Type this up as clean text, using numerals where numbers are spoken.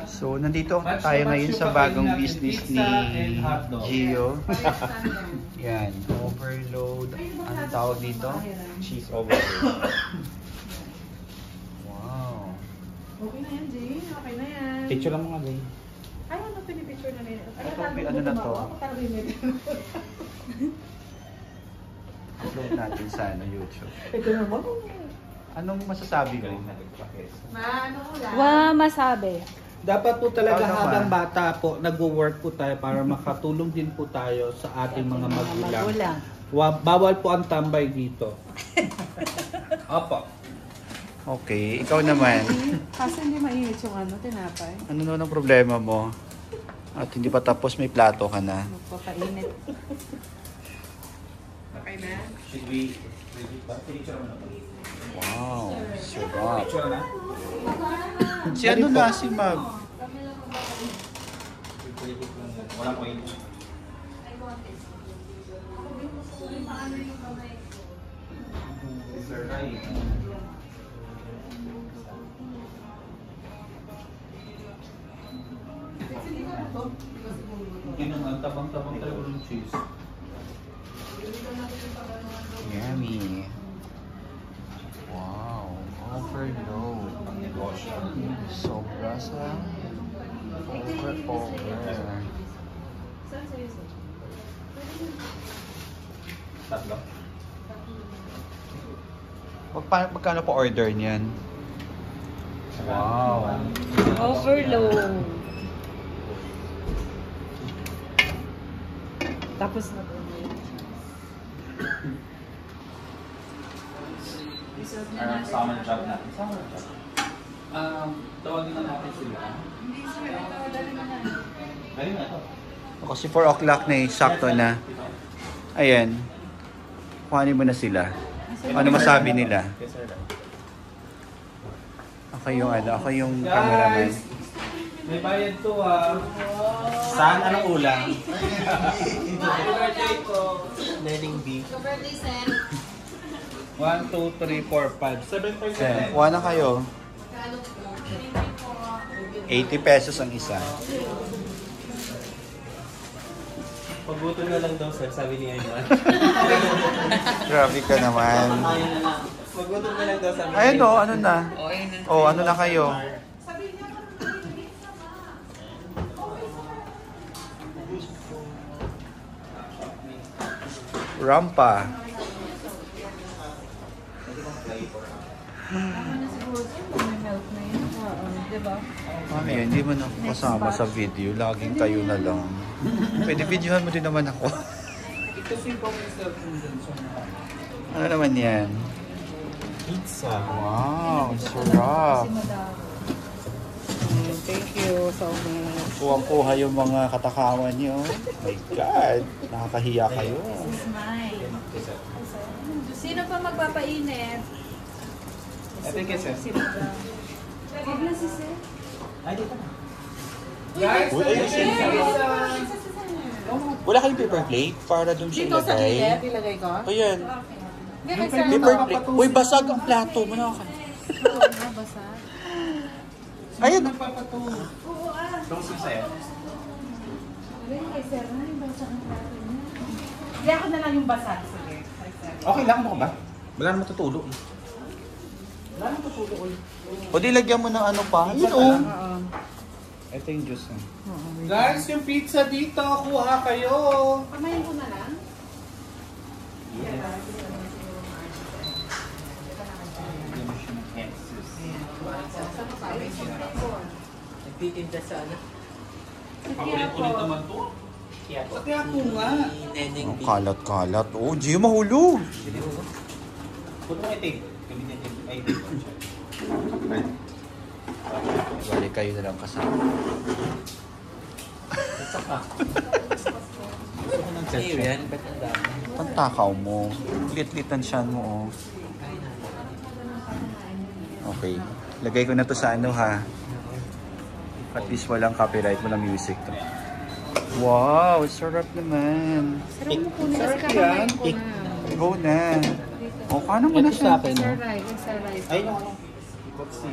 So, nandito tayo ngayon sa bagong business ni Gio. Yan, overload. Anong tawag dito? Cheese overload. Wow. Okay na yan, Jay. Okay na yan. Picture lang mga gay. Ay, ano pinipicture na nila? Ito, ano na to? Upload natin sa YouTube. Ito naman. Anong masasabi ko? Ano ko lang? Wow, masabi. Dapat po talaga Ikaw naman. habang bata po, nagwo-work po tayo para makatulong din po tayo sa ating mga magulang. Bawal po ang tambay dito. Opo. Okay, ikaw naman. Kasi hindi mainit yung tinapay. Ano naman ang problema mo? At hindi pa tapos may plato ka na. Magpapainit. Okay na? Should we picture mo na po? Wow, sarap. Picture na? Si ano na, si Mag? Walang point. Sir Ray. Hindi naman, tabang-tabang tayo ng cheese. Yummy. Wow, overload. Sobra sa over. Tatlo. Magkano po order niyan? Wow. Overload. Tapos na po. Parang salmon chop natin. Salmon chop. Tawagin na natin sila. Hindi sir, ito dali na na. Galing na to. Kasi 4 o'clock na eh, sakto na. Ayan. Kuhanin mo na sila. Ano masabi nila? Yes, sir. Ako yung cameraman. May bayad to Saan? Anong ulam? Birthday ko. Nening B. 1, 2, 3, 4, 5, 7%. Kuha na kayo. 80 pesos ang isa. Pagbuto na lang daw sir, sabi ni Ayman. Grabe ka naman. Pagbuto na lang daw sabi ni Ayun o, ano na? O, ano na kayo? Rampa. Diba? Ayun, hindi mo na ako kasama sa video. Laging kayo na lang. Pwede videohan mo din naman ako. Ano naman yan? Pizza. Wow, sarap. Thank you so much. Kuha-kuha yung mga katakawan niyo. My God, nakakahiya kayo. Sino pa magpapainit? Ito yung kesa. Huwag na si Sir. Ay, dito na. Guys, Uy, ayun siya. Wala kayong paper plate para dun siya Dito sa ilagay? gilid, ilagay ko. Ayan. Hindi kay sir. Paper plate. Uy, basag ang plato mo na. Basa. Ayun. Close yung sa'yo. Kay sir, ano yung basa ang plato niya? Hindi ako na lang yung basa. Sige. Kay sir. Okay lang mo ba? Wala naman tutulog. Wala naman tutulog ulit. O di lagyan mo ng ano pa. Ayun o. Oo. Ito yung juice. Guys, yung pizza dito, kuha kayo. Kamayin ko na lang. Nagtitinda sa ano? Ulit-ulit naman to. Kaya po nga. Neneng Ang kalat-kalat. Oh, Gio, mahulog. Put mo itig. Gamitin itig. Ay, itig. Balik kayo na lang kasama. Ayun yan, ba't ang dami? Ang takaw mo. Lit-litan siya mo, oh. Okay. Lagay ko na to sa ano, ha. At least walang copyright, walang music to. Wow, sarap naman. Sarap mo po na. Sarap Kasi yan. kamayin ko na. Go na. O, kano mo na Ito siya? sa akin, no? Sir Rai, sir Rai. Ay, no, ano? Ikot si...